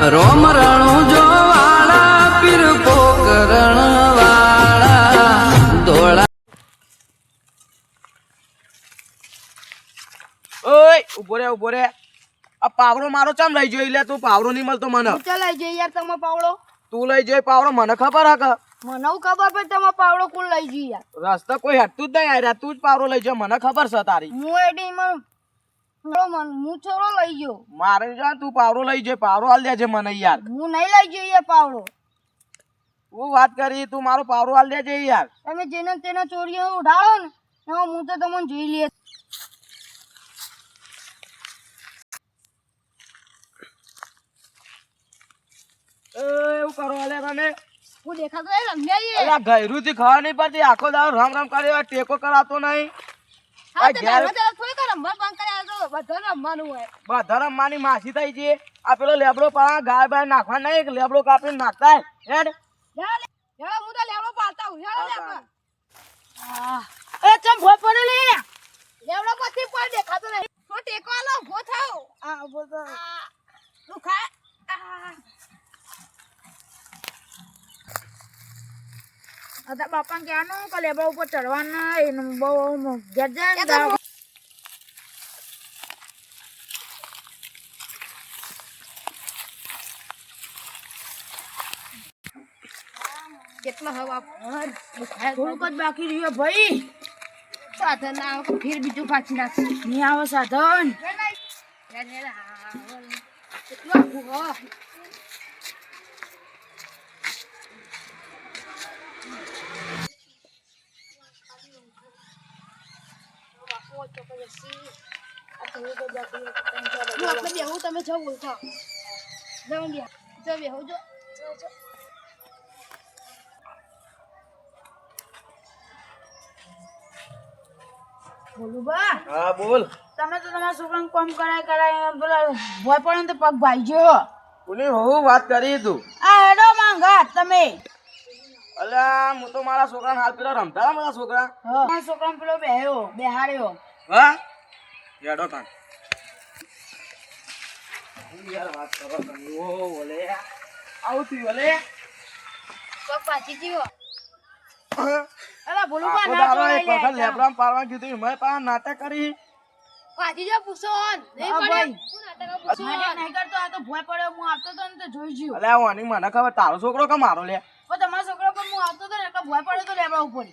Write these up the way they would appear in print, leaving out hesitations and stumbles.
રોમ રણું જો વાળા પીર પોકરણ વાળા ધોળા. ઓય ઉભો રે આ પાવડો મારો ચમ લઈ જોઈ લે તું પાવડો નહીં મળતો મને ચાલ લઈ જઈએ યાર તમે પાવડો તું લઈ જોઈ પાવડો મને ખબર હે મને ખબર પણ તમે પાવડો કોણ લઈ જઈએ યાર રસ્તા કોઈ હટતું જ નહીં આર્યા તું જ પાવડો લઈ જો મને ખબર છે તારી હું એડી હું છોરો લઈ ગયો મારે જા તું પાવડો લઈ જોઈ પાવડો હાલ દેજે મને યાર હું નહીં લઈ જઈએ પાવડો હું વાત કરી તું મારો પાવડો હાલ દેજે યાર તમે જેને તેના ચોરીઓ ઉડાડો ને એમાં હું તો તમને જોઈ લઈએ એવું કરો અલે તમે હું દેખાતો એ રમ્યા અલા ગયરું થી ખબર નહીં પડતી આખો દાડો રામ રામ કર્યો ટેકો કરાતો નહીં હા તો તમે તો થોડી કર રમવા બંધ કર્યા તો બધા રમવાનું હોય બધા રમવાની માસી થઈ છે આ પેલો લેબડો પા ગાય બાય નાખવા નહીં લેબડો કાપીને નાખતા હેડ હેડો હું તો લેવડો પાડતા હું હેડો લેવડો એ ચમ ભોય પડે લે લેવડો પછી પણ દેખાતો નહીં તો ટેકો આલો ઉભો થાવ આ ઉભો તો તું ખા અતા બાપા ક્યાંનો કે લેબડો ઉપર ચડવાના એનું બહુ ગજન કેટલા હવા થોડુંક જ બાકી રહ્યો ભાઈ સાધન ના આવે ફેર બીજું પાછી નાખશે નહીં આવે સાધન કેટલું આખું તમે છો બોલતા બેહો જો બોલું બા હા બોલ તમે તો તમારા છોકરાને કોમ કરાય પેલા ભોય પડે તો પગ ભાઈ ગયો કોની હું વાત કરી તું આ હેડો માંગા તમે અલ્યા હું તો મારા છોકરાને હાલ પેલો રમતા મારા છોકરા મારા છોકરાને પેલો બેહાડ્યો હા યાડો કાન યાર વાત કરો તમે ઓ બોલે આવું તું બોલે પગ પાછી જીવો અલા બોલું બા ના આખો દાડો એક વખત લેબડામ પાડવા કીધું મેં પા નાટક કરી પાછી જો પૂછોન નહીં પડે હું નાટક પૂછોન નહીં કરતો આ તો ભોય પડ્યો હું આવતો તો ને તો જોઈ જ્યો અલ્યા ઓની મને ખબર તારો છોકરો કે મારો લે ઓ તમારો છોકરો પણ હું આવતો તો ને એટલે ભોય પડ્યો તો લેબડા ઉપર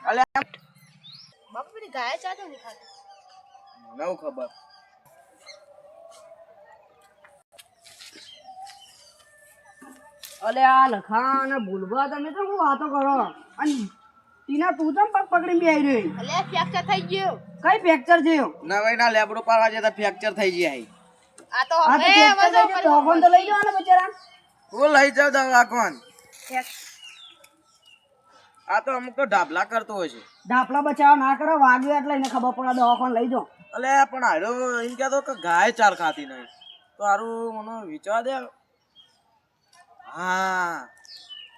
અલ્યા બાપુ પેલી ગાય ચાતો નહીં ખાતો નવ ખબર અલે આ લખા ને ભૂલવા તમે તો હું વાતો કરો અને ટીના તું તો પગ પકડીને બેહી રહી અલે ફ્રેક્ચર થઈ ગયો કઈ ફ્રેક્ચર થયો નવાઈ ના લેબડો પાડવા જતા ફ્રેક્ચર થઈ જાય આ તો હવે દવાખાન તો લઈ જાવ ને બચારા હું લઈ જાવ દવાખાન આ તો અમુક તો ઢાબલા કરતો હોય છે ઢાપલા બચાવ ના કરો વાગ્યો એટલે એને ખબર પડે દવાખાન લઈ જાઓ અલે પણ હારો એમ કહેતો કે ગાય ચાર ખાતી નહીં તો હારું મને વિચાર દે હા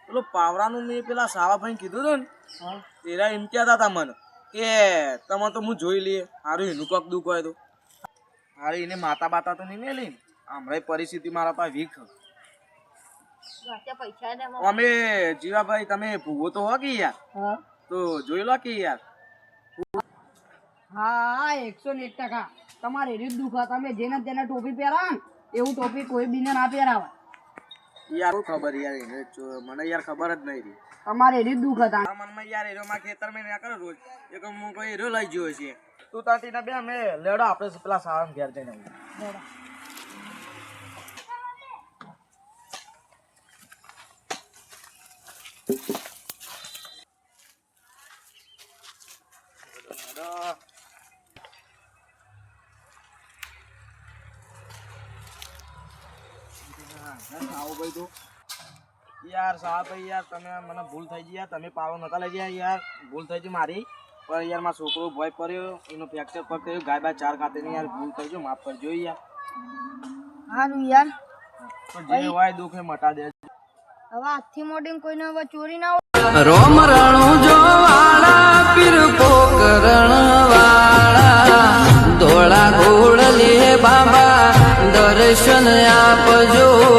પેલો પાવરાનું મેં પેલા સાવાભાઈ કીધું હતું ને એરા એમ કહેતા હતા મને કે તમે તો હું જોઈ લઈએ હારું એનું કોક દુઃખ હોય તો હારું એને માતા બાતા તો નહીં મેલી હમણાં પરિસ્થિતિ મારા પાસે વીક અમે જીવાભાઈ તમે ભૂવો તો હો કે યાર તો જોઈ લો કે યાર હા 101% તમારે રીત દુખા તમે જેને તેને ટોપી પહેરા એવું ટોપી કોઈ બીને ના પહેરાવા યાર શું ખબર યાર એને મને યાર ખબર જ નહીં રહી તમારે રીત દુખ હતા મનમાં યાર એરો માં ખેતર માં ના કરો રોજ એક હું કોઈ એરો લઈ ગયો છે તું તાતી ના બે અમે લેડો આપણે પેલા સાવન ઘેર જઈને આવો ભાઈ તો યાર સાહેબ ભાઈ યાર તમે મને ભૂલ થઈ ગઈ યાર તમે પાવો નતા લઈ ગયા યાર ભૂલ થઈ ગઈ મારી પણ યાર મારો છોકરો ભોય પડ્યો એનો ફ્રેક્ચર પગ થયો ગાય બાય ચાર ખાતે નહીં યાર ભૂલ કરજો માફ કરજો યાર હારું યાર પણ જે હોય દુઃખ એ મટા દે. હવે આજથી મોટી કોઈને હવે ચોરી ના હોય. રોમ રણું જો વાળા પીર પોકરણ વાળા ધોળા ઘોડ લે બાબા દર્શન આપજો.